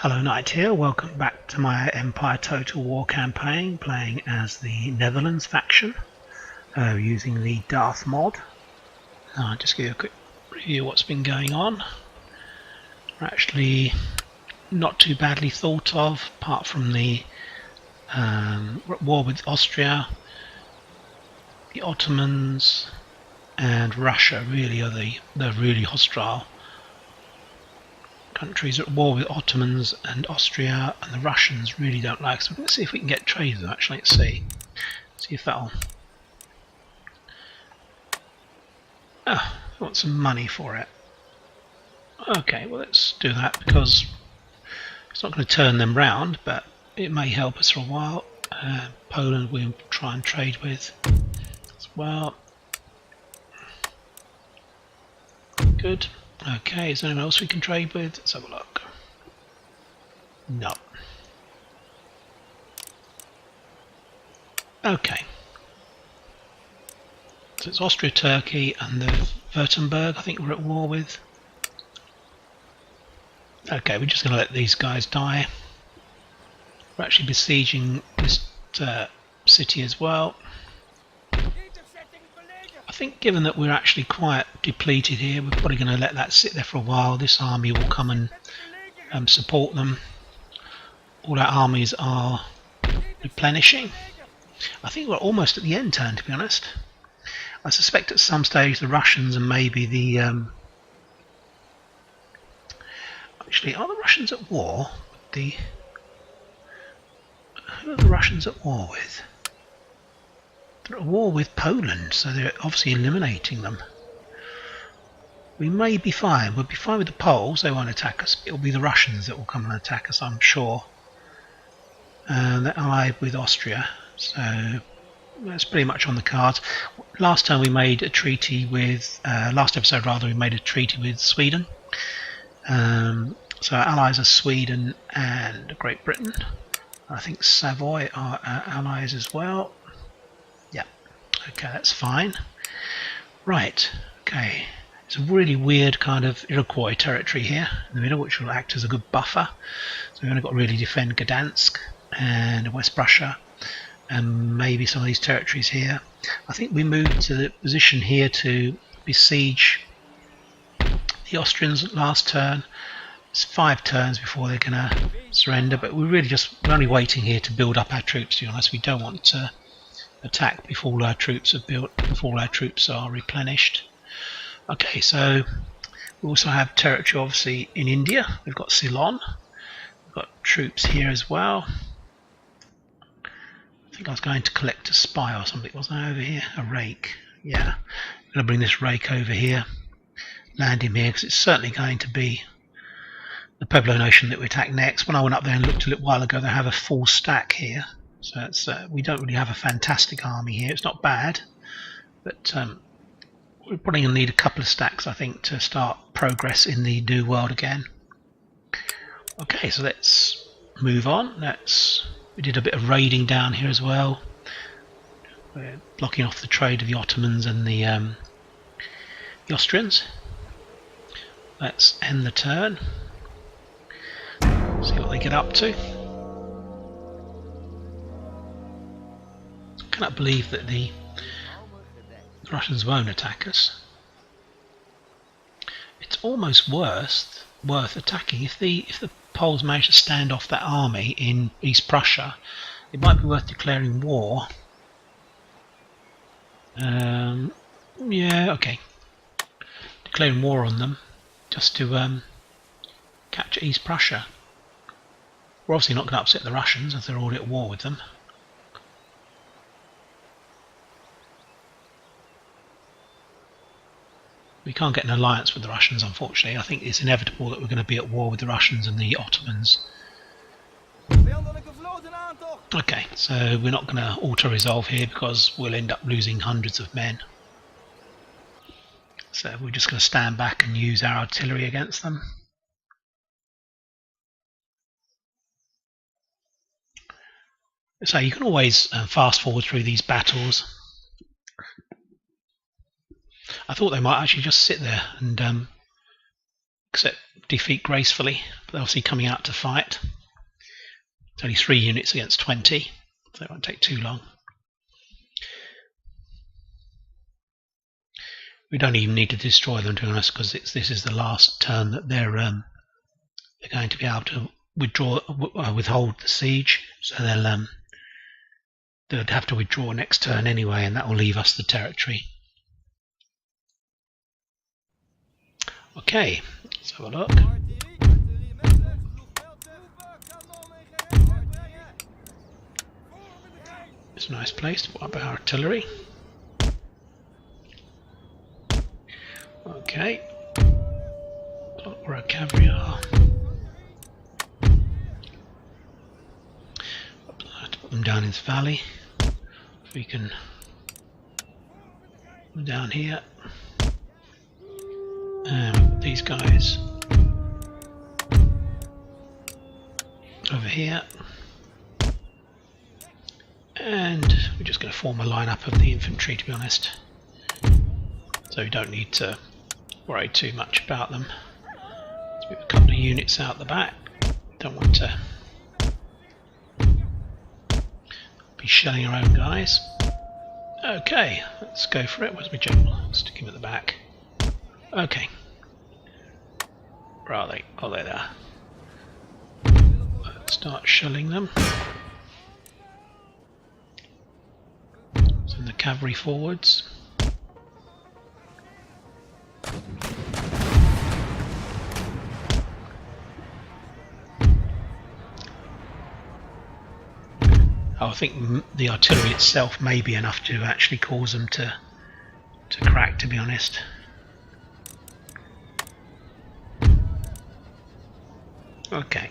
Hello Knight here, welcome back to my Empire Total War campaign, playing as the Netherlands faction, using the Darthmod. I'll just give you a quick review of what's been going on. We're actually not too badly thought of, apart from the war with Austria. The Ottomans and Russia really are the really hostile countries at war with Ottomans and Austria, and the Russians really don't like. So let's see if we can get trade with them. Actually, let's see if that'll. Oh, I want some money for it. Okay, well let's do that because it's not going to turn them round, but it may help us for a while. Poland we'll try and trade with as well. Good. Okay, is there anyone else we can trade with? Let's have a look. No. Okay. So it's Austria, Turkey, and the Württemberg, I think we're at war with. Okay, we're just going to let these guys die. We're actually besieging this city as well. I think given that we're actually quite depleted here, we're probably going to let that sit there for a while. This army will come and support them. All our armies are replenishing. I think we're almost at the end turn, to be honest. I suspect at some stage the Russians and maybe the... Actually, are the Russians at war? Who are the Russians at war with? They're at war with Poland, so they're obviously eliminating them. We may be fine. We'll be fine with the Poles. They won't attack us. It'll be the Russians that will come and attack us, I'm sure. They're allied with Austria, so that's pretty much on the cards. Last time we made a treaty with... last episode, rather, we made a treaty with Sweden. So our allies are Sweden and Great Britain. I think Savoy are our allies as well. Yeah, okay, that's fine. Right, okay. It's a really weird kind of Iroquois territory here in the middle, which will act as a good buffer. So we've only got to really defend Gdansk and West Prussia and maybe some of these territories here. I think we moved to the position here to besiege the Austrians last turn. It's 5 turns before they're going to surrender, but we're only waiting here to build up our troops, to be honest. We don't want to attack before all our troops are built, before all our troops are replenished. Okay, so we also have territory obviously in India. We've got Ceylon. We've got troops here as well. I think I was going to collect a spy or something, wasn't I, over here? A rake. Yeah, I'm going to bring this rake over here, land him here, because it's certainly going to be the Pueblo nation that we attack next. When I went up there and looked a little while ago, they have a full stack here. So it's, we don't really have a fantastic army here. It's not bad, but we're probably going to need a couple of stacks, I think, to start progress in the New World again. Okay, so let's move on. We did a bit of raiding down here as well. We're blocking off the trade of the Ottomans and the Austrians. Let's end the turn. See what they get up to. I cannot believe that the Russians won't attack us. It's almost worth attacking. If the Poles manage to stand off that army in East Prussia, it might be worth declaring war. Yeah, okay. Declaring war on them just to capture East Prussia. We're obviously not going to upset the Russians as they're already at war with them. We can't get an alliance with the Russians, unfortunately. I think it's inevitable that we're going to be at war with the Russians and the Ottomans. Okay, so we're not going to auto-resolve here because we'll end up losing hundreds of men. So we're just going to stand back and use our artillery against them. So you can always fast forward through these battles. I thought they might actually just sit there and accept defeat gracefully. But they're obviously coming out to fight. It's only 3 units against 20, so it won't take too long. We don't even need to destroy them, to be honest, because this is the last turn that they're going to be able to withhold the siege. So they'll have to withdraw next turn anyway, and that will leave us the territory. Okay, let's have a look. It's a nice place to put up our artillery. Okay, look where our cavalry are. I have to put them down in this valley. If we can put them down here. And these guys over here. And we're just going to form a line-up of the infantry, to be honest. So we don't need to worry too much about them. Let's move a couple of units out the back. Don't want to be shelling our own guys. Okay, let's go for it. Where's my general? Stick him at the back. Okay. Where are they? Oh, they're there. Let's start shelling them. Send the cavalry forwards. I think the artillery itself may be enough to actually cause them to crack, to be honest. Okay.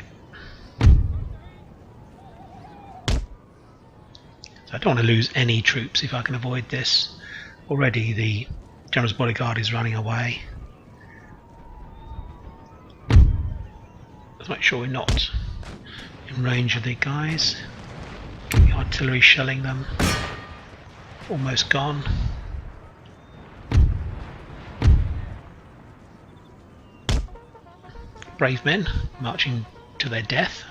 So I don't want to lose any troops if I can avoid this. Already the General's bodyguard is running away. Let's make sure we're not in range of the guys. The artillery shelling them. Almost gone. Brave men marching to their death.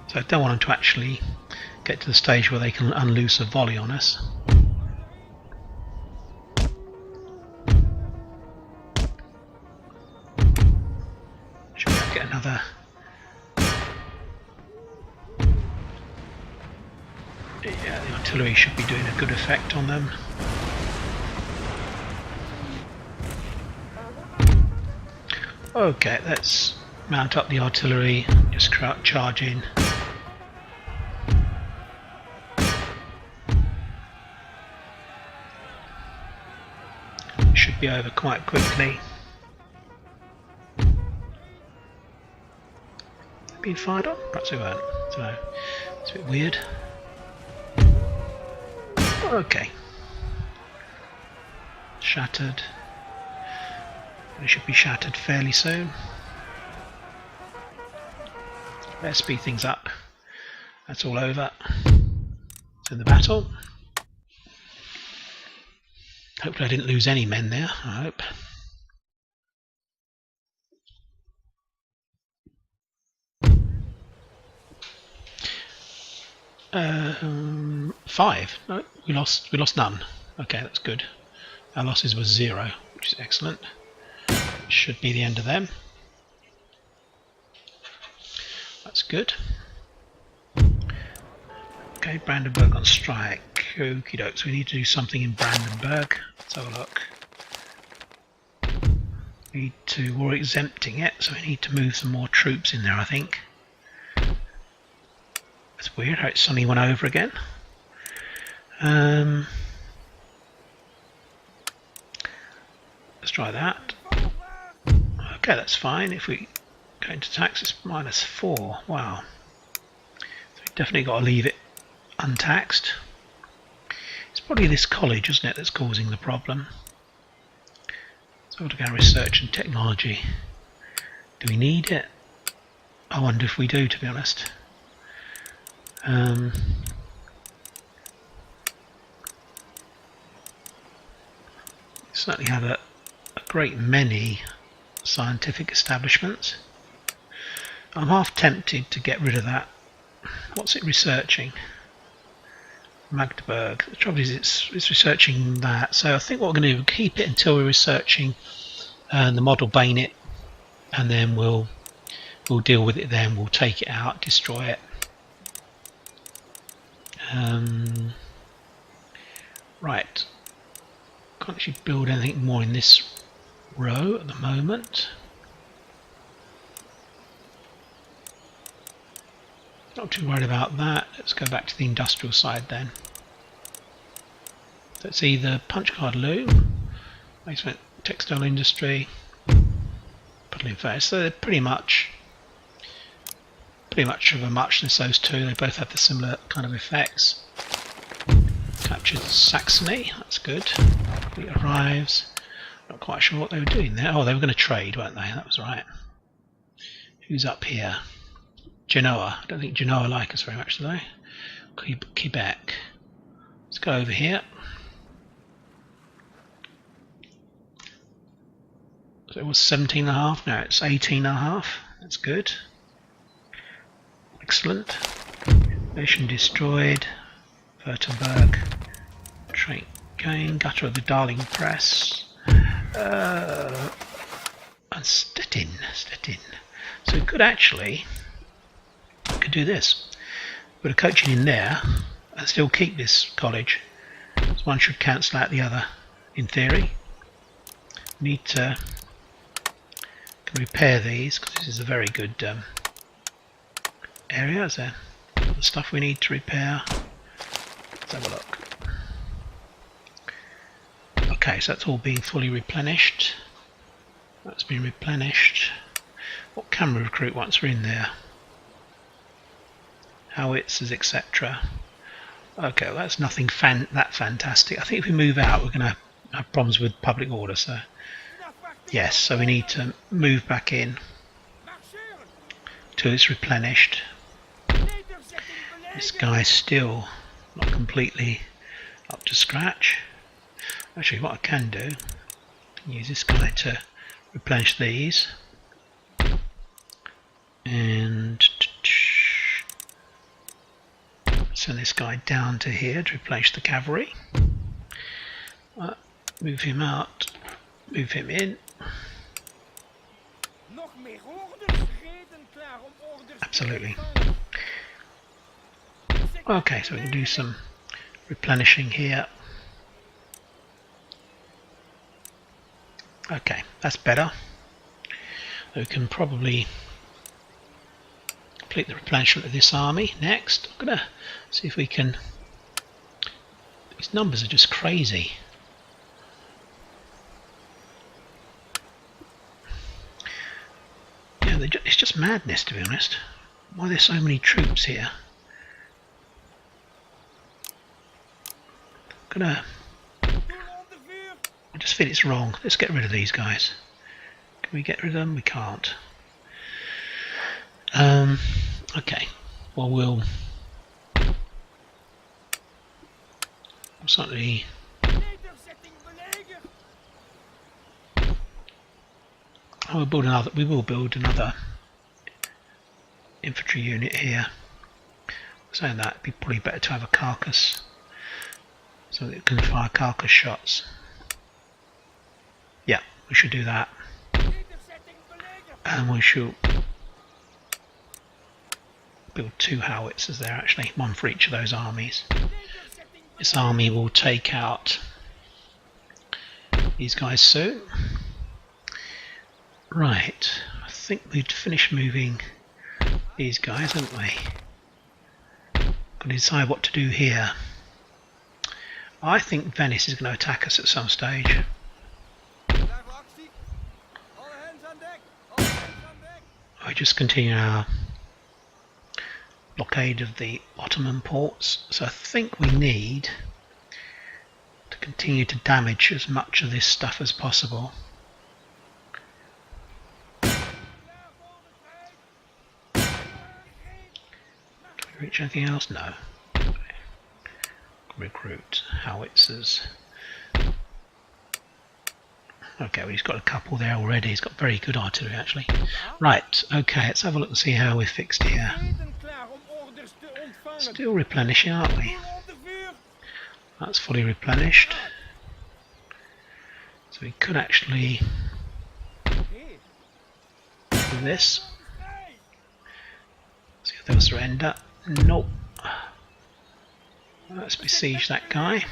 So I don't want them to actually get to the stage where they can unloose a volley on us. Should be able to get another. Yeah, the artillery should be doing a good effect on them. Okay, let's mount up the artillery, just charge in. Should be over quite quickly. Been fired on? Perhaps we weren't. So it's a bit weird. Okay. Shattered. It should be shattered fairly soon. Let's speed things up. That's all over. It's in the battle. Hopefully I didn't lose any men there, I hope. Five. No, we lost none. Okay, that's good. Our losses were 0, which is excellent. Should be the end of them. That's good. Okay, Brandenburg on strike. Okie doke, so we need to do something in Brandenburg. Let's have a look. We're exempting it, so we need to move some more troops in there, I think. It's weird how it suddenly went over again. Let's try that. Okay, that's fine. If we go into tax, it's -4. Wow. So we've definitely got to leave it untaxed. It's probably this college, isn't it, that's causing the problem. So we'll go research and technology. Do we need it? I wonder if we do, to be honest. certainly have a great many scientific establishments. I'm half tempted to get rid of that. What's it researching? Magdeburg. The trouble is it's researching that. So I think what we're going to do, keep it until we're researching the model bayonet, and then we'll deal with it then. We'll take it out, destroy it. Right. Can't actually build anything more in this row at the moment. Not too worried about that. Let's go back to the industrial side then. Let's see the punch card loom, basement textile industry, puddling face. So they're pretty much of a muchness, those two. They both have the similar kind of effects. Captured Saxony, that's good. Fleet arrives. Not quite sure what they were doing there. Oh, they were going to trade, weren't they? That was right. Who's up here? Genoa. I don't think Genoa like us very much, do they? Quebec. Let's go over here. So it was 17.5, now it's 18.5. That's good. Excellent. Nation destroyed. Württemberg. Trait gain. Gutter of the Darling Press. And Stettin. So we could actually do this. Put a coaching in there and still keep this college. So one should cancel out the other, in theory. We need to repair these because this is a very good area. Is there the stuff we need to repair? Let's have a look. Okay, so that's all being fully replenished. That's been replenished. What can we recruit once we're in there? Howitzers, etc. Okay, well, that's nothing that fantastic. I think if we move out, we're going to have problems with public order. So yes, so we need to move back in till it's replenished. This guy's still not completely up to scratch. Actually, what I can do, I can use this guy to replenish these, and send this guy down to here to replenish the cavalry. Move him out, move him in. Absolutely. Okay, so we can do some replenishing here. Okay, that's better. We can probably complete the replenishment of this army next. I'm going to see if we can... These numbers are just crazy. Yeah, it's just madness, to be honest. Why are there so many troops here? I just feel it's wrong. Let's get rid of these guys. Can we get rid of them? We can't. Okay. Well, we'll certainly. We will build another infantry unit here. Saying that, it'd be probably better to have a carcass, so that it can fire carcass shots. Yeah, we should do that. And we should build 2 howitzers there, actually, one for each of those armies. This army will take out these guys soon. Right, I think we'd finished moving these guys, haven't we? Got to decide what to do here. I think Venice is going to attack us at some stage. We just continue our blockade of the Ottoman ports, so I think we need to continue to damage as much of this stuff as possible. Can we reach anything else? No. Okay. Recruit howitzers. Okay, well, he's got a couple there already. He's got very good artillery, actually. Right, okay, let's have a look and see how we're fixed here. Still replenishing, aren't we? That's fully replenished. So we could actually do this. See if they'll surrender. Nope. Let's besiege that guy.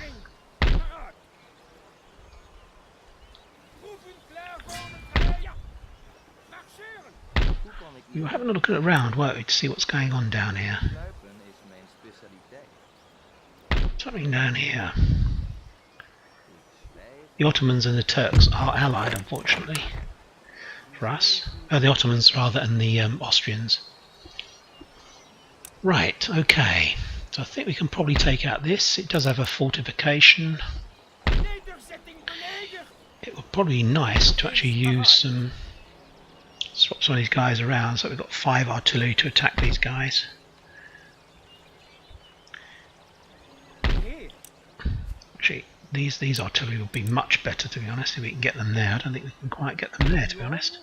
We were having a look around, weren't we, to see what's going on down here. Something down here. The Ottomans and the Turks are allied, unfortunately, for us. Oh, the Ottomans rather than the Austrians. Right, okay. So I think we can probably take out this. It does have a fortification. It would probably be nice to actually use some... swap some of these guys around, so we've got 5 artillery to attack these guys. Actually, these artillery would be much better, to be honest, if we can get them there. I don't think we can quite get them there, to be honest.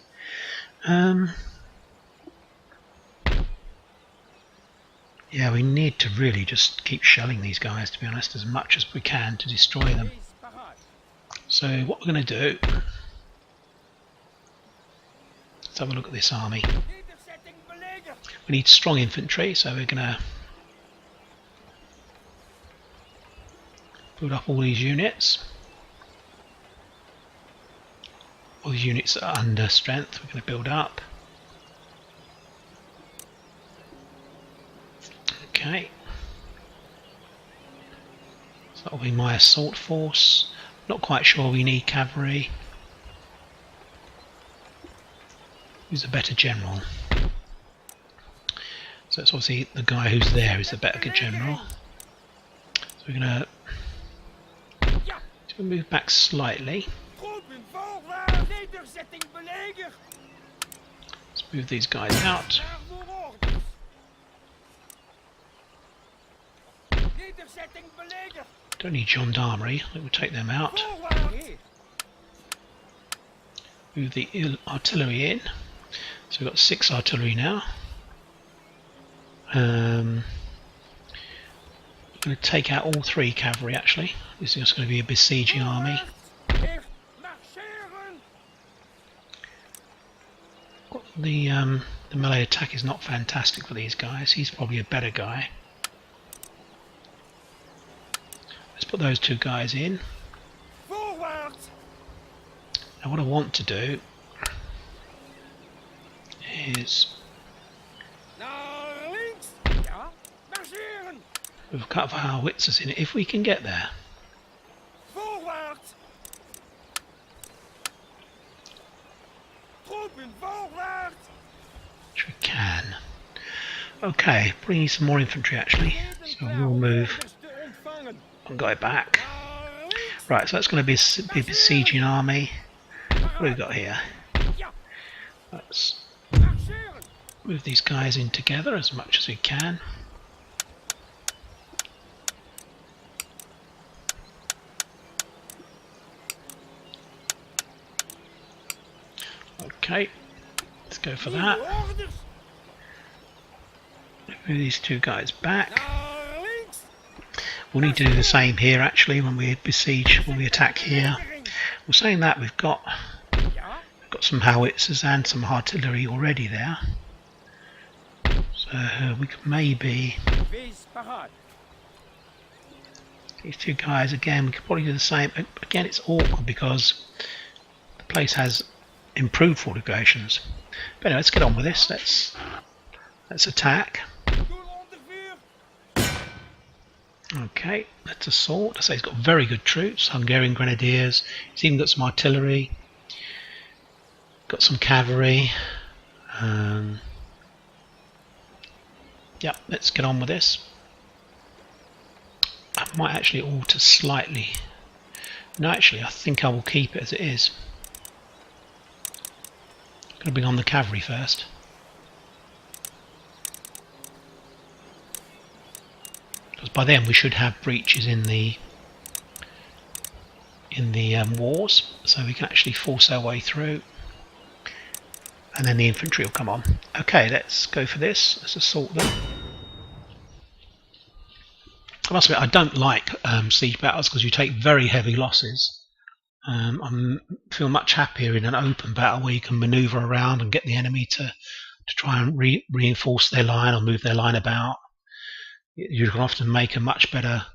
Yeah, we need to really just keep shelling these guys, to be honest, as much as we can to destroy them. So what we're going to do... let's have a look at this army. We need strong infantry, so we're going to build up all these units. All these units that are under strength we're going to build up. Okay. So that will be my assault force. Not quite sure we need cavalry. Who's a better general? So it's obviously the guy who's there is the better general. So we're going to move back slightly. Let's move these guys out. Don't need gendarmerie, I think we'll take them out. Move the artillery in. So we've got 6 artillery now. We're going to take out all 3 cavalry actually. This is just going to be a besieging army. The melee attack is not fantastic for these guys. He's probably a better guy. Let's put those 2 guys in. Now what I want to do is with a couple of howitzers in it, if we can get there. Which we can. Okay, bring in some more infantry actually. So we'll move one guy back. Right, so that's going to be a besieging army. What have we got here? Let's move these guys in together as much as we can. Okay, let's go for that. Move these 2 guys back. We'll need to do the same here actually when we besiege, when we attack here. Well, saying that, we've got some howitzers and some artillery already there. So we could maybe... these 2 guys again, we could probably do the same. Again, it's awkward because the place has improved fortifications. But anyway, let's get on with this. Let's attack. Okay, let's assault. I say he's got very good troops, Hungarian grenadiers. He's even got some artillery, got some cavalry. Yeah, let's get on with this. I might actually alter slightly. No, actually, I think I will keep it as it is. I'm going to bring on the cavalry first. Because by then we should have breaches in the in the wars, so we can actually force our way through, and then the infantry will come on. Okay, let's go for this. Let's assault them. I must admit, I don't like siege battles because you take very heavy losses. I feel much happier in an open battle where you can manoeuvre around and get the enemy to try and reinforce their line or move their line about. You can often make a much better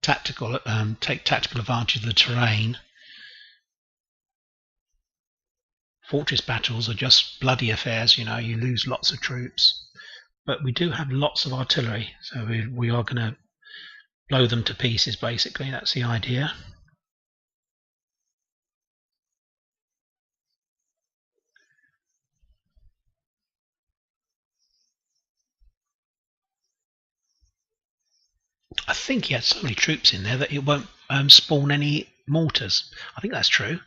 tactical advantage of the terrain. Fortress battles are just bloody affairs, you know, you lose lots of troops. But we do have lots of artillery, so we are going to blow them to pieces, basically. That's the idea. I think he had so many troops in there that it won't spawn any mortars. I think that's true.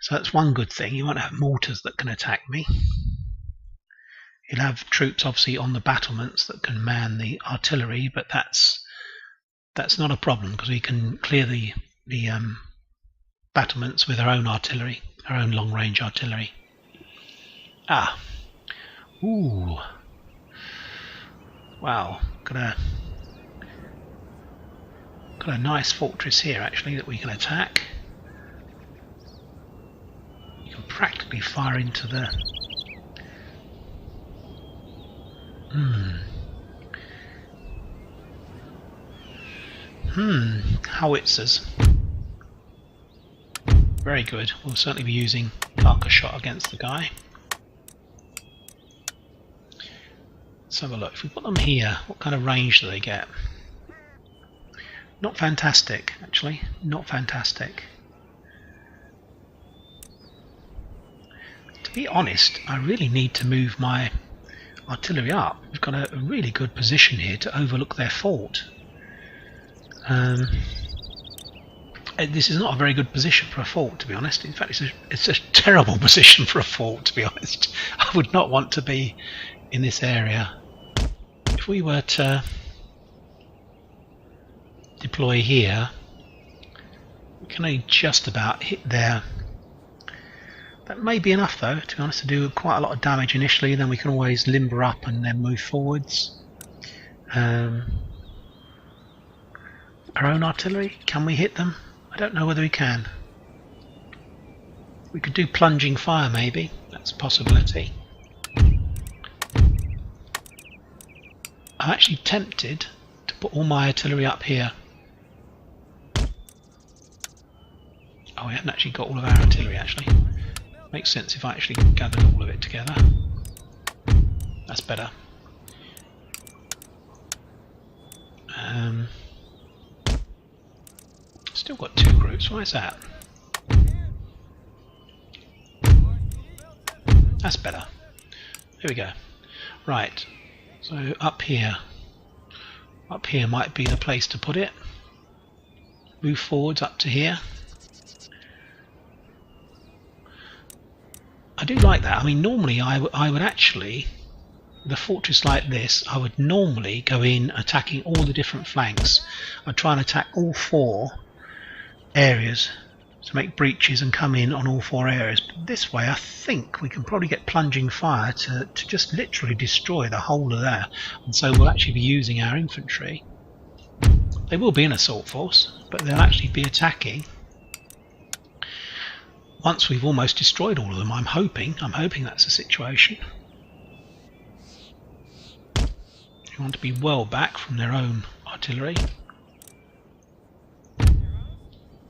So that's one good thing. You won't have mortars that can attack me. You'll have troops obviously on the battlements that can man the artillery, but that's not a problem because we can clear the battlements with our own artillery, our own long-range artillery. Ah, ooh, wow, got a nice fortress here actually that we can attack. You can practically fire into the howitzers. Very good. We'll certainly be using carcass shot against the guy. Let's have a look. If we put them here, what kind of range do they get? Not fantastic, actually. Not fantastic. To be honest, I really need to move my artillery up. We've got a really good position here to overlook their fort. This is not a very good position for a fort, to be honest. In fact, it's a terrible position for a fort, to be honest. I would not want to be in this area. If we were to deploy here, we can only just about hit there. That may be enough, though, to be honest, to do quite a lot of damage initially. Then we can always limber up and then move forwards. Our own artillery, can we hit them? I don't know whether we can. We could do plunging fire, maybe. That's a possibility. I'm actually tempted to put all my artillery up here. Oh, we haven't actually got all of our artillery, actually. Makes sense if I actually gathered all of it together. That's better. Still got two groups. Why is that? That's better. Here we go. Right. So up here might be the place to put it. Move forwards up to here. I do like that. I mean, normally I would actually, with a fortress like this, I would normally go in attacking all the different flanks. I'd try and attack all four areas to make breaches and come in on all four areas. But this way I think we can probably get plunging fire to just literally destroy the whole of there. And so we'll actually be using our infantry. They will be an assault force, but they'll actually be attacking once we've almost destroyed all of them. I'm hoping that's the situation. You want to be well back from their own artillery.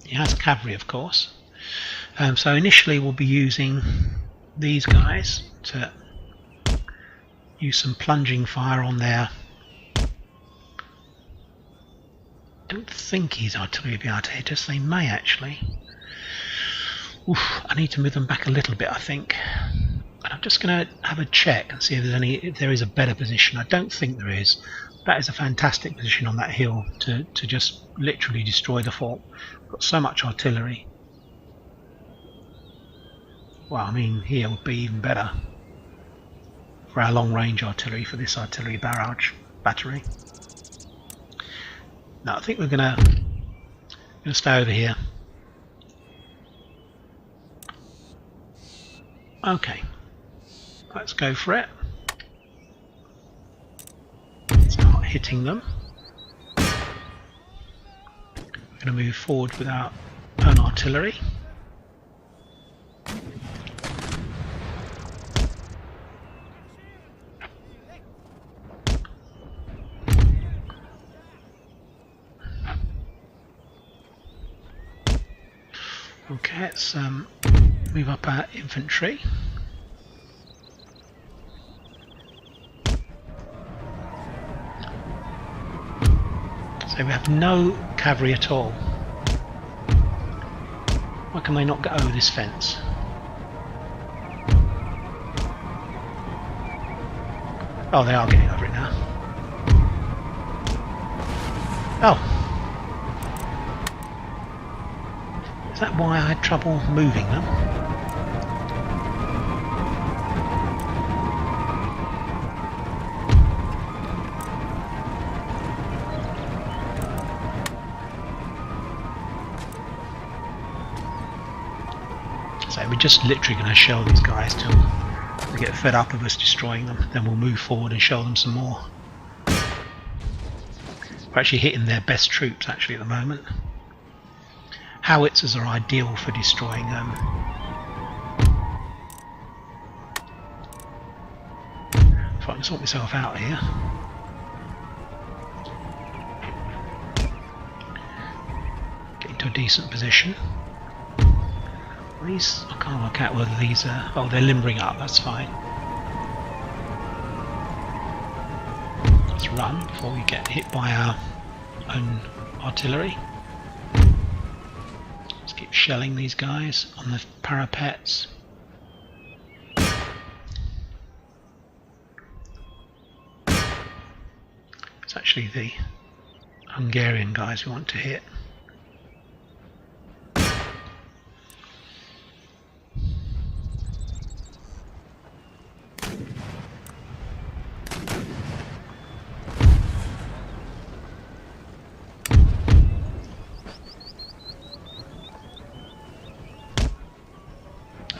He has cavalry, of course. So initially we'll be using these guys to use some plunging fire on there. I don't think his artillery will be able to hit us. They may actually. Oof, I need to move them back a little bit, I think. And I'm just going to have a check and see if there is a better position. I don't think there is. That is a fantastic position on that hill to just literally destroy the fort. We've got so much artillery. Well, I mean, here would be even better for our long-range artillery, for this artillery barrage battery. No, I think we're going to stay over here. Okay, let's go for it. Start hitting them. We're going to move forward with our own artillery. Okay, let's move up our infantry. So we have no cavalry at all. Why can they not get over this fence? Oh, they are getting over it now. Oh! Is that why I had trouble moving them? So we're just literally going to shell these guys till they get fed up of us destroying them. Then we'll move forward and shell them some more. We're actually hitting their best troops actually at the moment. Howitzers are ideal for destroying if I can sort myself out here. Get into a decent position. These, I can't work out whether these are... oh, they're limbering up, that's fine. Let's run before we get hit by our own artillery. Let's keep shelling these guys on the parapets. It's actually the Hungarian guys we want to hit.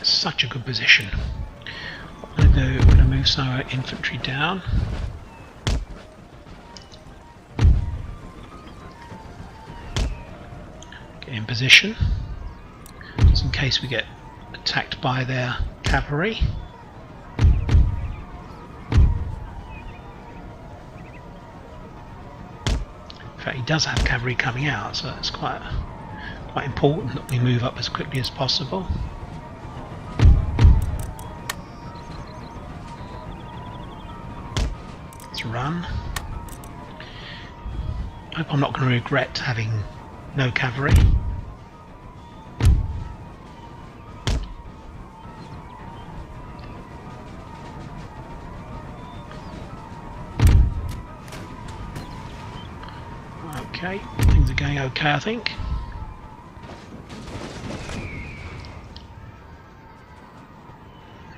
Such a good position. What I'm going to do, I'm going to move some of our infantry down. Get in position, just in case we get attacked by their cavalry. In fact, he does have cavalry coming out, so it's quite important that we move up as quickly as possible. Run. I hope I'm not going to regret having no cavalry. Okay, things are going okay, I think.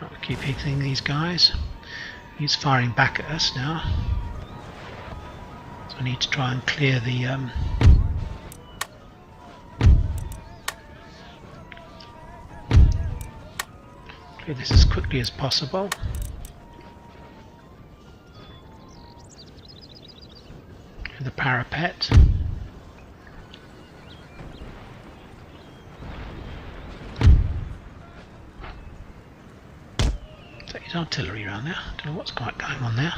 I'll keep hitting these guys. He's firing back at us now, so I need to try and clear the clear this as quickly as possible. Clear the parapet. His artillery around there. I don't know what's quite going on there.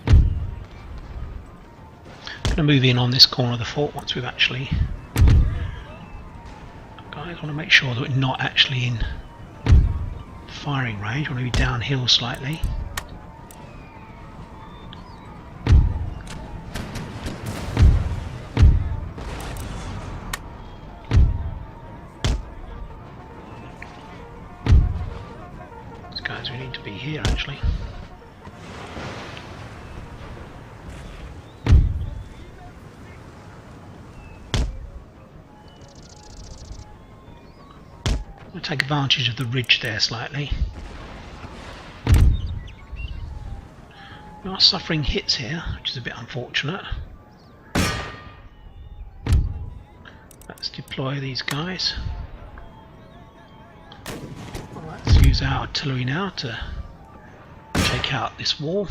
I'm going to move in on this corner of the fort once we've actually... guys, I want to make sure that we're not actually in firing range. I want to be downhill slightly. We need to be here actually. We'll take advantage of the ridge there slightly. We are suffering hits here, which is a bit unfortunate. Let's deploy these guys. use our artillery now to take out this wall.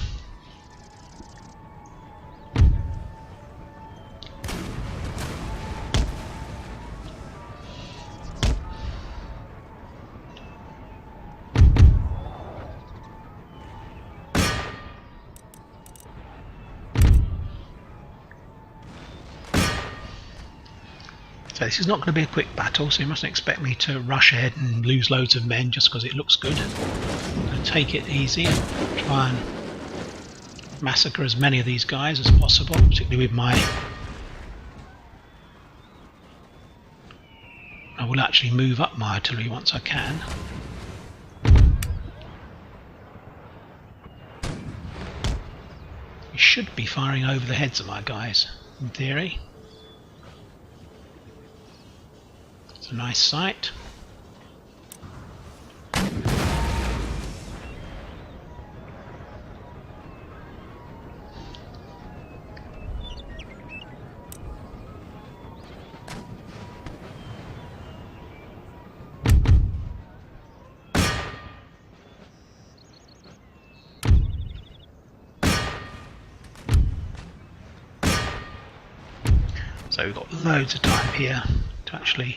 So this is not going to be a quick battle, so you mustn't expect me to rush ahead and lose loads of men just because it looks good. I'm going to take it easy and try and massacre as many of these guys as possible, particularly with my... I will actually move up my artillery once I can. You should be firing over the heads of my guys, in theory. It's a nice sight. So we've got loads of time here to actually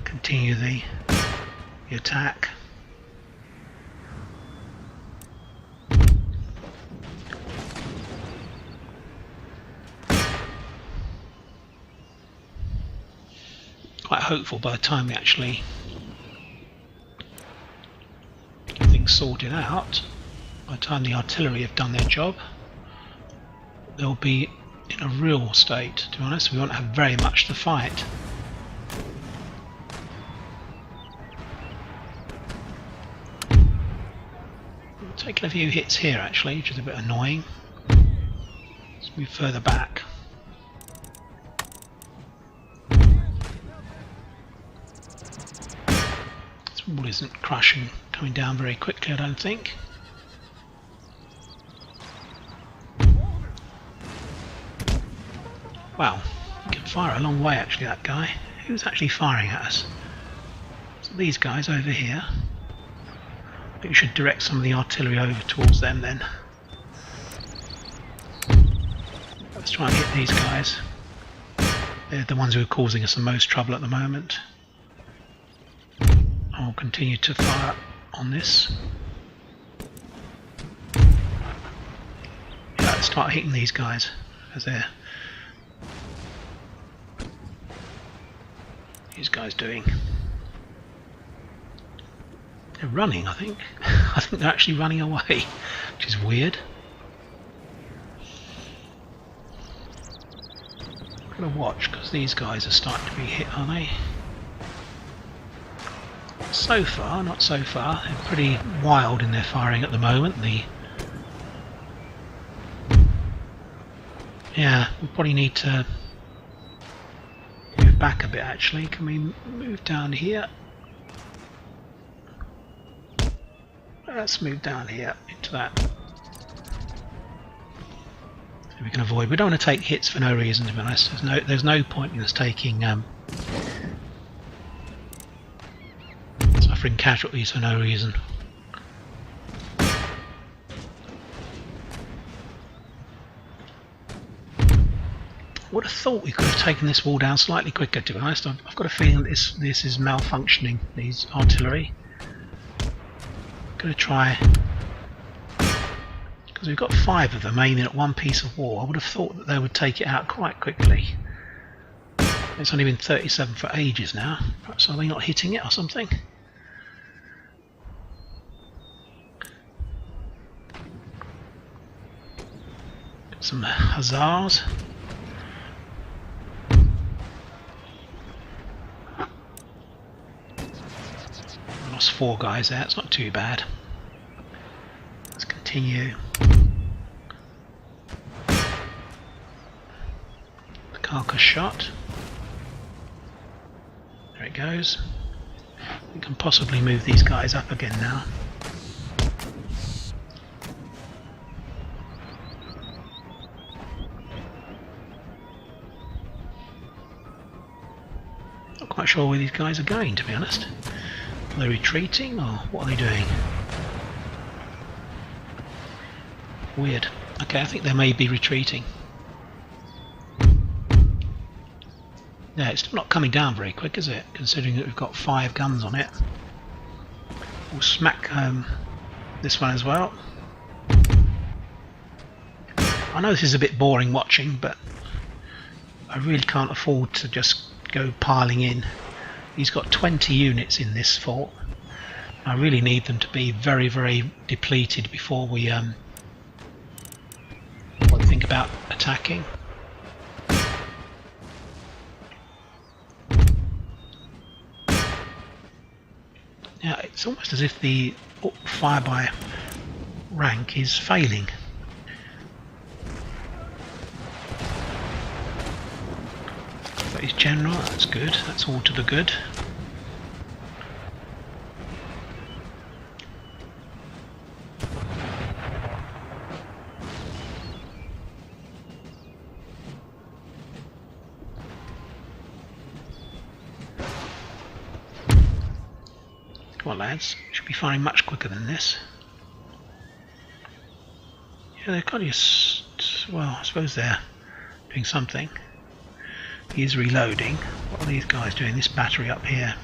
continue the attack. Quite hopeful by the time we actually get things sorted out, by the time the artillery have done their job, they'll be in a real state. To be honest, we won't have very much to fight. Taking a few hits here actually, which is a bit annoying. Let's move further back. This wall isn't crushing, coming down very quickly, I don't think. Wow, he can fire a long way actually, that guy. Who's actually firing at us? So these guys over here. I think we should direct some of the artillery over towards them then. Let's try and hit these guys. They're the ones who are causing us the most trouble at the moment. I'll continue to fire on this. Yeah, let's start hitting these guys as they're... These guys doing? They're running, I think. I think they're actually running away, which is weird. I'm going to watch because these guys are starting to be hit, aren't they? So far, not so far. They're pretty wild in their firing at the moment. Yeah, we probably need to move back a bit actually. Can we move down here? Let's move down here into that. So we can avoid. We don't want to take hits for no reason, to be honest. There's no point in us taking suffering casualties for no reason. Would have thought we could have taken this wall down slightly quicker, to be honest. I've got a feeling this is malfunctioning, these artillery. Going to try, because we've got 5 of them aiming at one piece of wall. I would have thought that they would take it out quite quickly. It's only been 37 for ages now. Perhaps are they not hitting it or something? Got some hussars. Lost 4 guys there, it's not too bad. Let's continue. The carcass shot. There it goes. We can possibly move these guys up again now. Not quite sure where these guys are going, to be honest. Are they retreating or what are they doing? Weird. Okay, I think they may be retreating. Yeah, it's still not coming down very quick, is it? Considering that we've got 5 guns on it. We'll smack this one as well. I know this is a bit boring watching, but I really can't afford to just go piling in. He's got 20 units in this fort. I really need them to be very, very depleted before we think about attacking. Yeah, it's almost as if the fire by rank is failing. But he's general, that's good, that's all to the good. Come on lads, should be firing much quicker than this. Yeah, they're kind of just, well, I suppose they're doing something. He's reloading. What are these guys doing? This battery up here.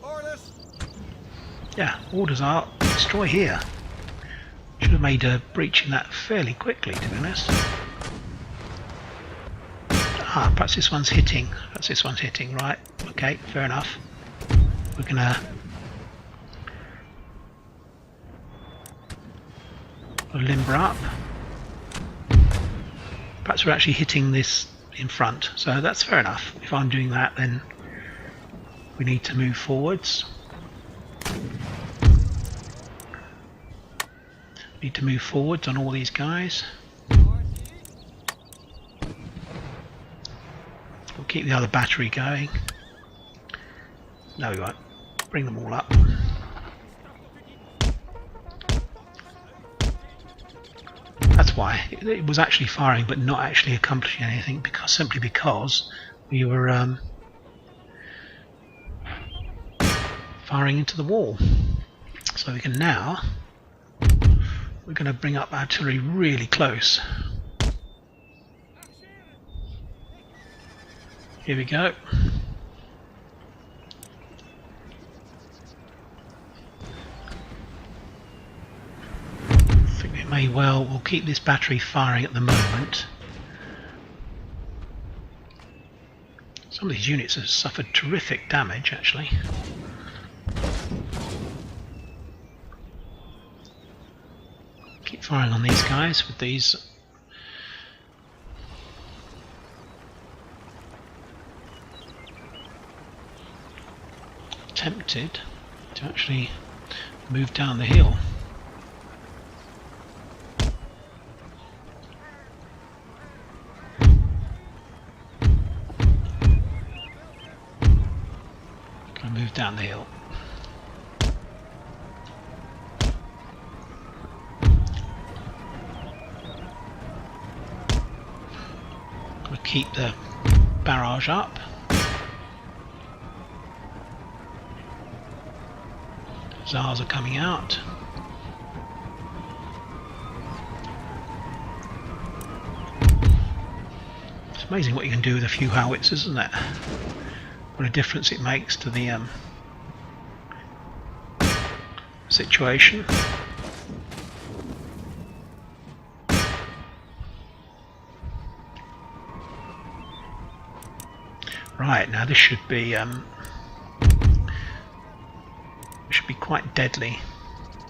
Orders. Yeah, orders are destroy here. Should have made a breach in that fairly quickly, to be honest. Ah, perhaps this one's hitting. Perhaps this one's hitting, right. Okay, fair enough. We're gonna limber up. Perhaps we're actually hitting this in front, so that's fair enough. If I'm doing that, then we need to move forwards. Need to move forwards on all these guys. We'll keep the other battery going. No, we won't. Bring them all up. That's why it was actually firing but not actually accomplishing anything, simply because we were firing into the wall. So we can now, we're going to bring up artillery really close. Here we go. Well, we'll keep this battery firing at the moment. Some of these units have suffered terrific damage, actually. Keep firing on these guys with these. Tempted to actually move down the hill. Move down the hill. We'll keep the barrage up. Zars are coming out. It's amazing what you can do with a few howitzers, isn't it? What a difference it makes to the situation. Right, now this should be quite deadly.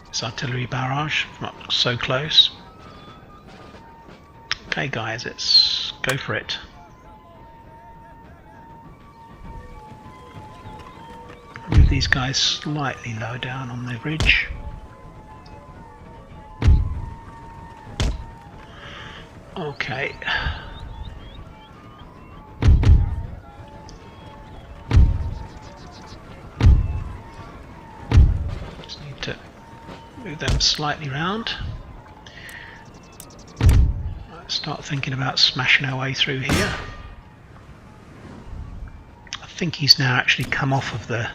This artillery barrage, not so close. Okay guys, let's go for it. Move these guys slightly lower down on the ridge. Okay. Just need to move them slightly round. Let's start thinking about smashing our way through here. I think he's now actually come off of the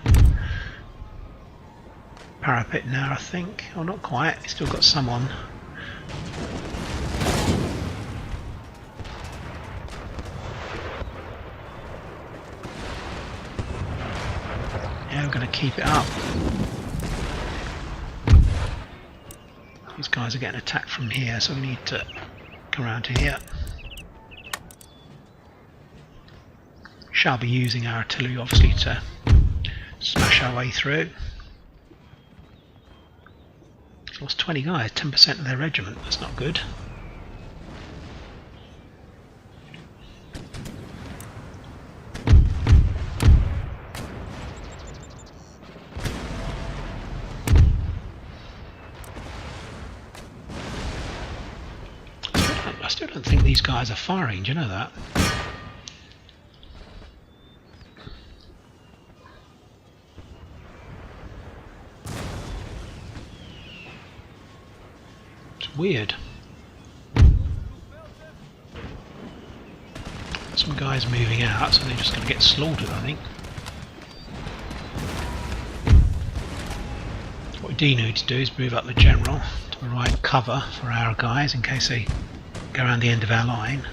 parapet now, I think. Oh, not quite. He's still got some on. Yeah, we're going to keep it up. These guys are getting attacked from here, so we need to come around to here. Shall be using our artillery, obviously, to smash our way through. Lost 20 guys, 10% of their regiment. That's not good. I still don't think these guys are firing. Do you know that? Weird. Some guys moving out, so they're just going to get slaughtered, I think. What we do need to do is move up the general to provide cover for our guys in case they go around the end of our line.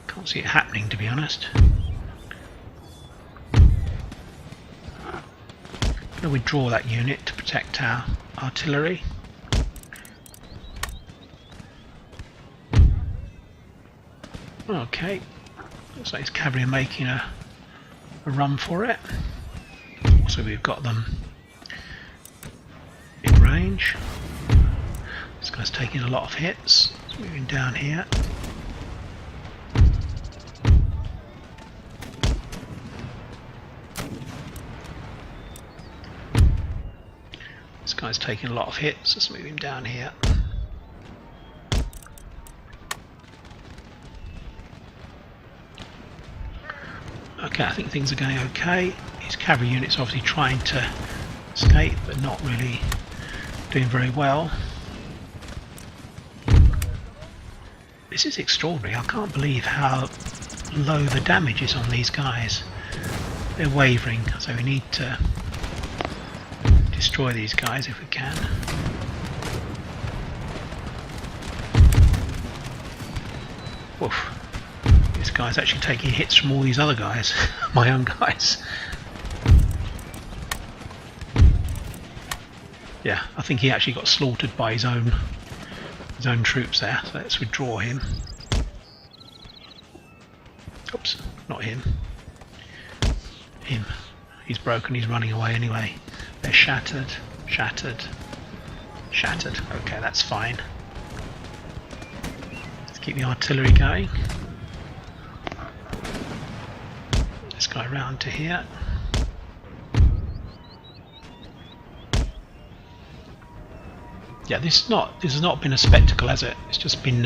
Can't see it happening, to be honest. I'm going to withdraw that unit to protect our artillery. Okay, looks like his cavalry are making a run for it. So we've got them in range. This guy's taking a lot of hits. He's moving down here. This guy's taking a lot of hits. Let's move him down here. Okay, I think things are going okay. His cavalry unit's obviously trying to escape, but not really doing very well. This is extraordinary. I can't believe how low the damage is on these guys. They're wavering, so we need to destroy these guys if we can. Woof. This guy's actually taking hits from all these other guys, my own guys. Yeah, I think he actually got slaughtered by his own troops there, so let's withdraw him. Oops, not him. Him. He's broken, he's running away anyway. They're shattered, shattered, shattered. Okay, that's fine. Let's keep the artillery going. This guy round to here. Yeah, this has not been a spectacle, has it? It's just been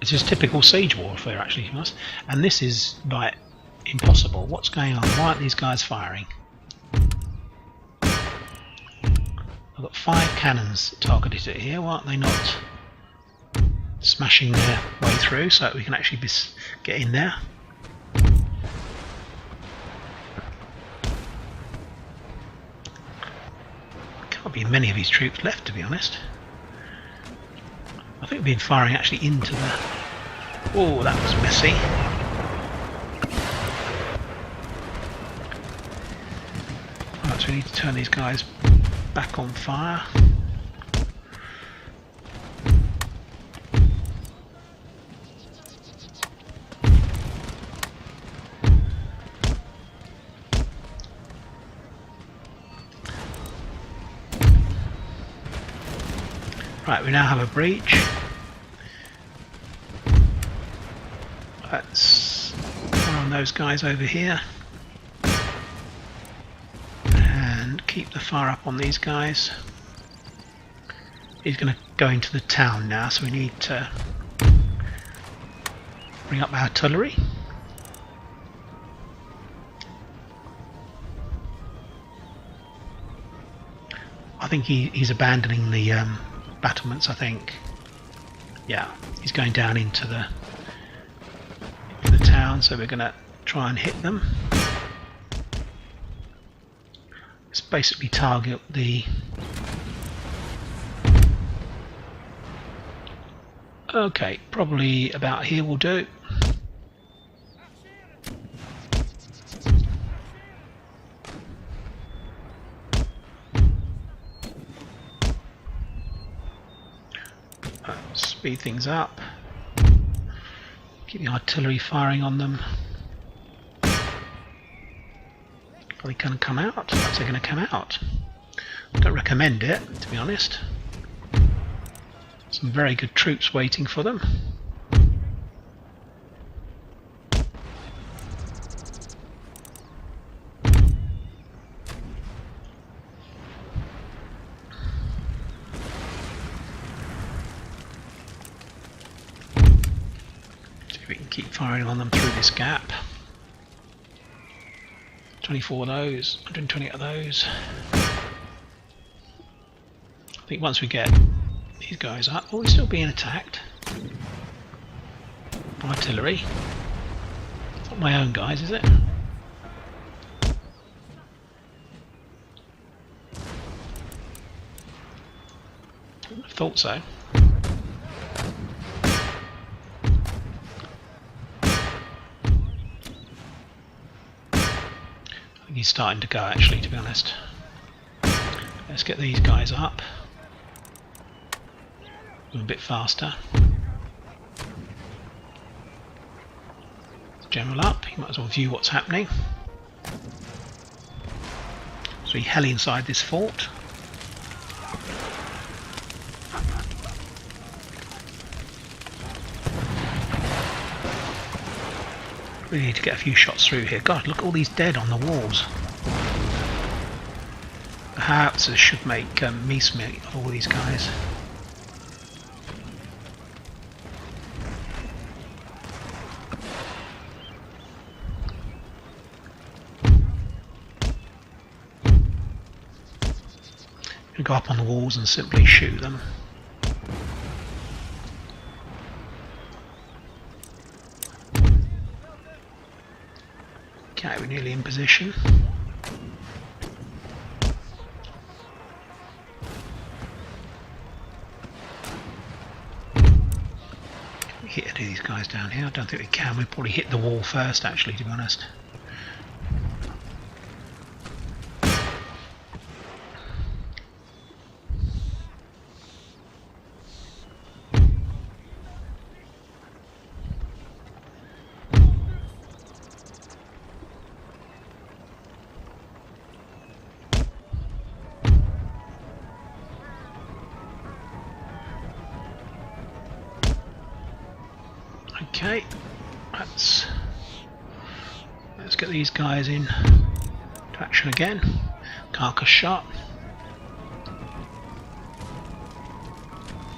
it's just typical siege warfare, actually, for us. And this is like impossible. What's going on? Why aren't these guys firing? I've got 5 cannons targeted at here. Why aren't they not smashing their way through so that we can actually get in there? Can't be many of his troops left, to be honest. I think we've been firing actually into the... Oh, that was messy. Right, so we need to turn these guys back on fire. Right, we now have a breach. Let's fire on those guys over here. And keep the fire up on these guys. He's going to go into the town now, so we need to bring up artillery. I think he's abandoning the battlements, I think. Yeah, he's going down into the town, so we're going to try and hit them. Let's basically target the... Okay, probably about here will do. Speed things up. Keep the artillery firing on them. Are they going to come out? Perhaps they're going to come out. I don't recommend it, to be honest. Some very good troops waiting for them. See if we can keep firing on them through this gap. 24 of those, 120 of those. I think once we get these guys up... Oh, we're still being attacked. Artillery. It's not my own guys, is it? I thought so. I think he's starting to go, actually, to be honest. Let's get these guys up. A bit faster. General up, you might as well view what's happening. So we hell inside this fort. We need to get a few shots through here. God, look at all these dead on the walls. The howitzers should make meat of all these guys. Go up on the walls and simply shoot them. Okay, we're nearly in position. We hit any of these guys down here? I don't think we can. We probably hit the wall first, actually, to be honest. Okay, let's get these guys in to action again. Carcass shot.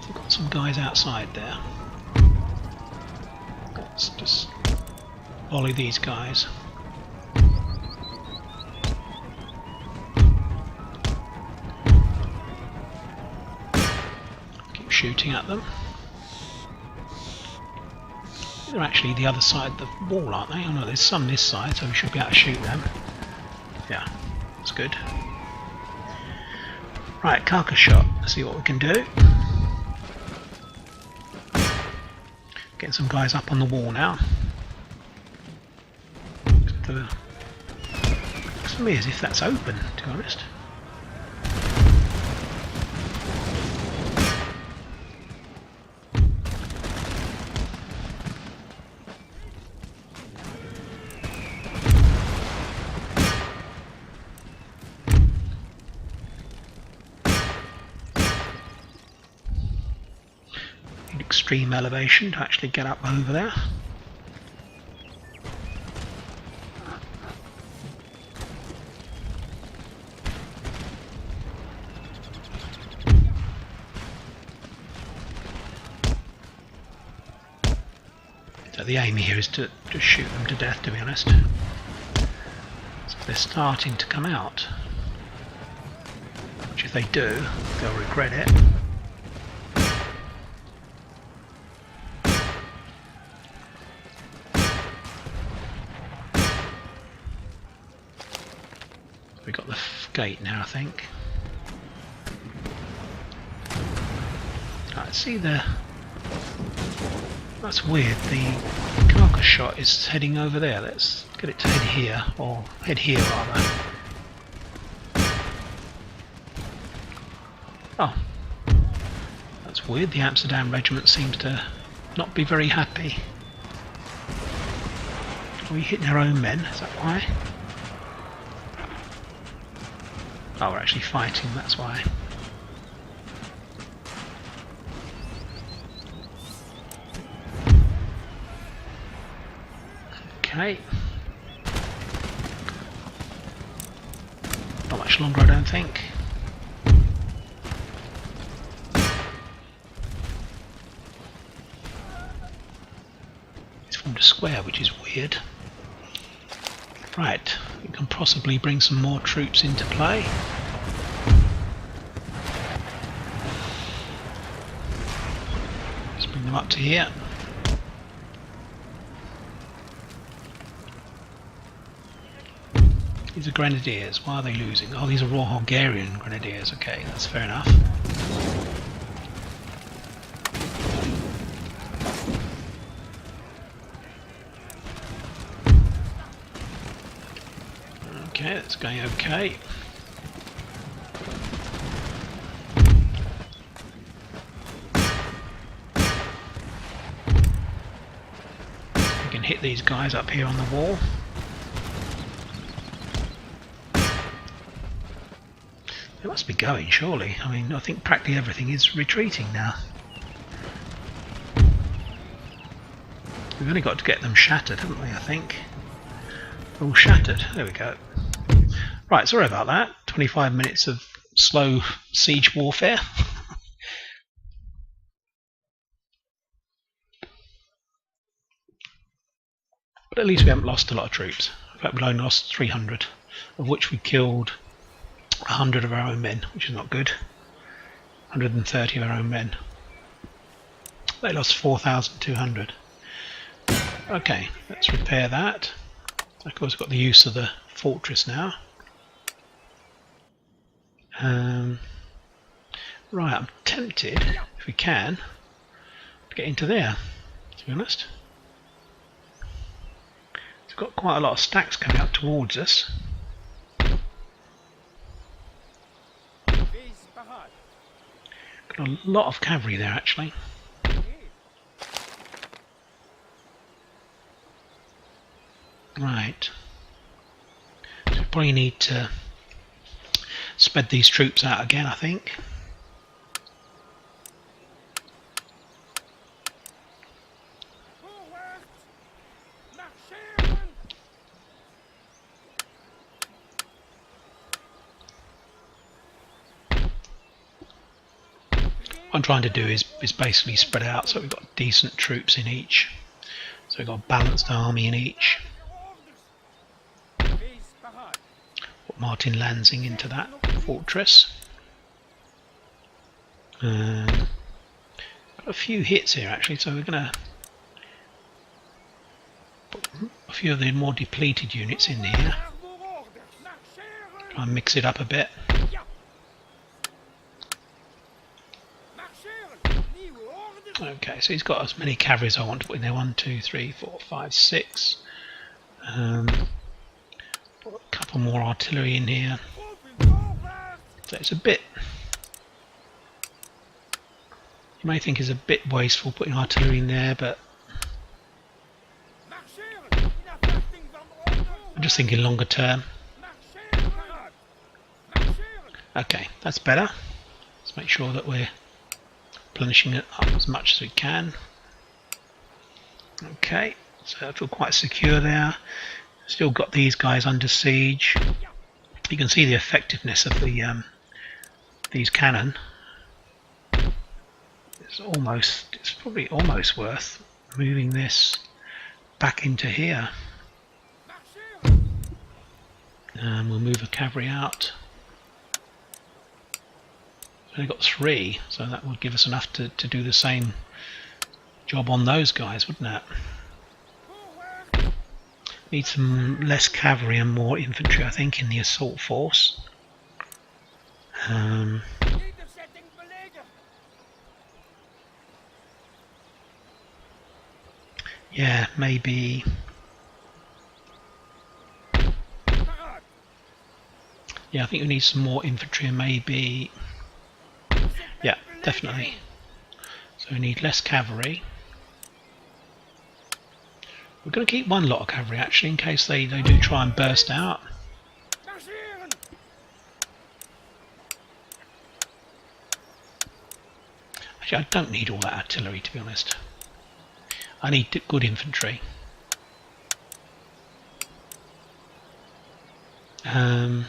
We've got some guys outside there. Let's just volley these guys. Keep shooting at them. They're actually the other side of the wall, aren't they? Oh no, there's some this side, so we should be able to shoot them. Yeah, that's good. Right, carcass shot. Let's see what we can do. Getting some guys up on the wall now. Looks to me as if that's open, to be honest. Extreme elevation to actually get up over there. So the aim here is to just shoot them to death, to be honest. So they're starting to come out, which if they do, they'll regret it. We got the gate now, I think. Right, see the. That's weird. The carcass shot is heading over there. Let's get it to head here, or head here rather. Oh, that's weird. The Amsterdam regiment seems to not be very happy. Are we hitting our own men? Is that why? Oh, we're actually fighting, that's why. Okay. Not much longer, I don't think. It's formed a square, which is weird. Right, we can possibly bring some more troops into play. Let's bring them up to here. These are grenadiers. Why are they losing? Oh, these are raw Hungarian grenadiers. Okay, that's fair enough. Okay, that's going okay. We can hit these guys up here on the wall. They must be going, surely. I mean, I think practically everything is retreating now. We've only got to get them shattered, haven't we, I think? All shattered. There we go. Right, sorry about that. 25 minutes of slow siege warfare. But at least we haven't lost a lot of troops. In fact, we've only lost 300, of which we killed 100 of our own men, which is not good. 130 of our own men. They lost 4,200. Okay, let's repair that. Of course, we've got the use of the fortress now. Right, I'm tempted, if we can, to get into there, to be honest. We've got quite a lot of stacks coming up towards us. Got a lot of cavalry there, actually. Right. So we probably need to spread these troops out again, I think. What I'm trying to do is basically spread out so we've got decent troops in each. So we've got a balanced army in each. Put Martin Lansing into that fortress. Got a few hits here actually, so we're going to put a few of the more depleted units in here. Try and mix it up a bit. Okay, so he's got as many cavalry as I want to put in there. 1, 2, 3, 4, 5, 6. Put a couple more artillery in here. So it's a bit. You may think it's a bit wasteful putting artillery in there, but I'm just thinking longer term. Okay, that's better. Let's make sure that we're replenishing it up as much as we can. Okay, so I feel quite secure there. Still got these guys under siege. You can see the effectiveness of the these cannon. It's probably almost worth moving this back into here. And we'll move the cavalry out. We've only got 3, so that would give us enough to do the same job on those guys, wouldn't it? Need some less cavalry and more infantry, I think, in the assault force. Yeah, maybe. Yeah, I think we need some more infantry and maybe. Yeah, definitely. So we need less cavalry. We're going to keep one lot of cavalry actually in case they do try and burst out. Actually, I don't need all that artillery, to be honest. I need good infantry. Yeah,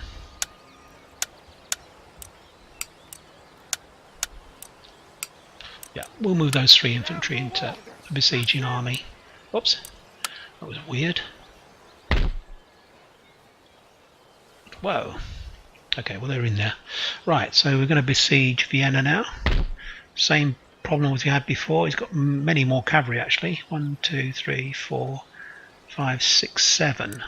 we'll move those 3 infantry into the besieging army. Whoops, that was weird. Whoa. Okay, well they're in there. Right, so we're going to besiege Vienna now. Same problem as we had before. He's got many more cavalry actually. 1, 2, 3, 4, 5, 6, 7.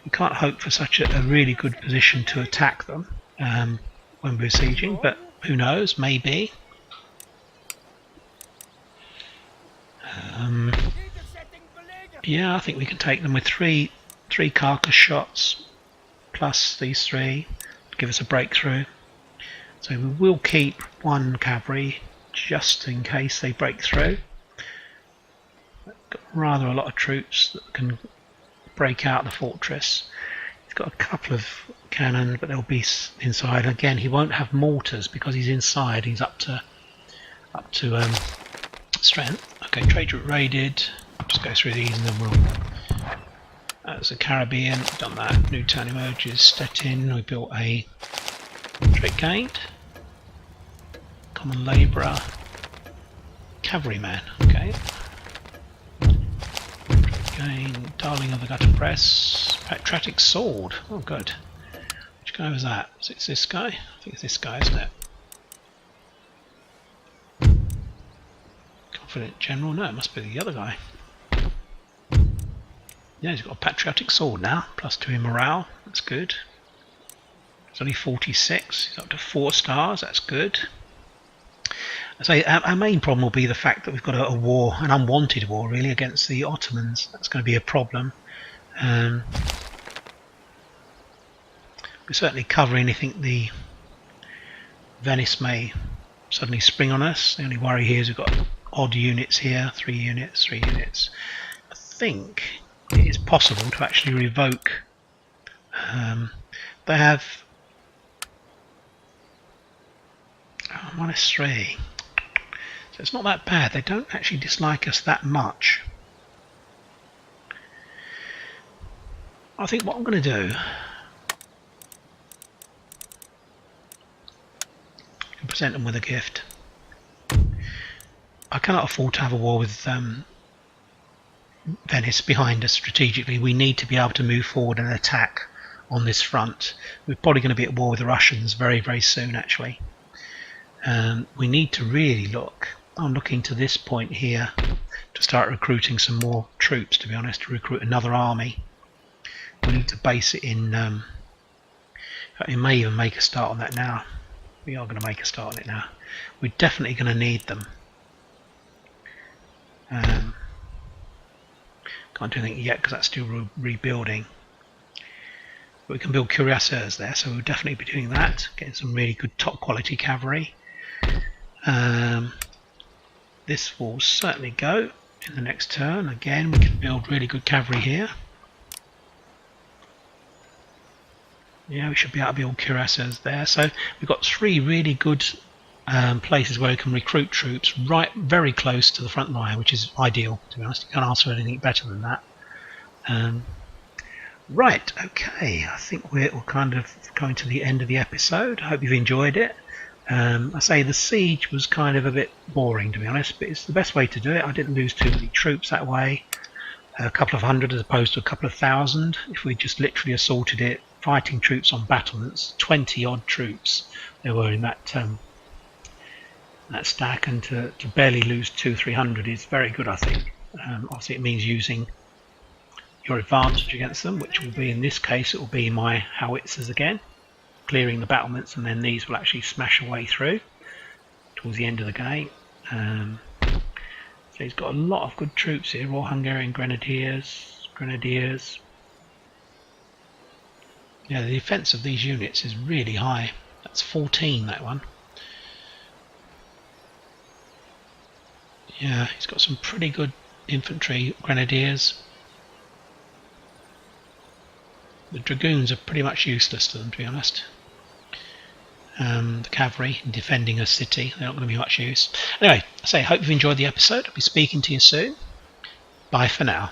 We can't hope for such a really good position to attack them when besieging, but who knows? Maybe. Yeah, I think we can take them with three carcass shots plus these 3 to give us a breakthrough. So we will keep 1 cavalry just in case they break through. Got rather a lot of troops that can break out the fortress. He's got a couple of cannon, but they'll be inside. Again, he won't have mortars because he's inside. He's up to strength. Okay, trade route raided. Just go through these and then we'll. That's a Caribbean. We've done that. New town emerges. Stettin. We built a trade gained. Common labourer. Cavalryman. Okay. Trade gained. Darling of the Gutter Press. Patriotic sword. Oh, good. Which guy was that? Is it this guy? I think it's this guy, isn't it? Confident General? No, it must be the other guy. Yeah, he's got a patriotic sword now, +2 in morale. That's good. It's only 46. He's up to 4 stars. That's good. I say our main problem will be the fact that we've got a war, an unwanted war, really, against the Ottomans. That's going to be a problem. We certainly cover anything the Venice may suddenly spring on us. The only worry here is we've got odd units here, 3 units, 3 units. I think it is possible to actually revoke. They have -3, so it's not that bad. They don't actually dislike us that much. I think what I'm going to do, I present them with a gift. I cannot afford to have a war with Venice behind us strategically. We need to be able to move forward and attack on this front. We're probably going to be at war with the Russians very, very soon, actually. We need to really look. I'm looking to this point here to start recruiting some more troops, to be honest, to recruit another army. We need to base it in. We may even make a start on that now. We are going to make a start on it now. We're definitely going to need them. Can't do anything yet because that's still rebuilding. But we can build cuirassiers there, so we'll definitely be doing that. Getting some really good top quality cavalry. This will certainly go in the next turn. Again, we can build really good cavalry here. Yeah, we should be able to build cuirassiers there. So we've got 3 really good places where we can recruit troops right very close to the front line, which is ideal, to be honest. You can't ask for anything better than that. Right, okay, I think we're kind of coming to the end of the episode. I hope you've enjoyed it. I say the siege was kind of a bit boring, to be honest, but it's the best way to do it. I didn't lose too many troops that way. A couple of hundred as opposed to a couple of thousand. If we just literally assaulted it, fighting troops on battlements, 20 odd troops there were in that stack, and to barely lose 200-300 is very good, I think. Obviously it means using your advantage against them, which will be, in this case, it will be my howitzers again, clearing the battlements, and then these will actually smash away through towards the end of the game. So he's got a lot of good troops here, Royal Hungarian Grenadiers. Yeah, the defence of these units is really high. That's 14, that one. Yeah, he's got some pretty good infantry grenadiers. The dragoons are pretty much useless to them, to be honest. The cavalry in defending a city, they're not going to be much use. Anyway, I hope you've enjoyed the episode. I'll be speaking to you soon. Bye for now.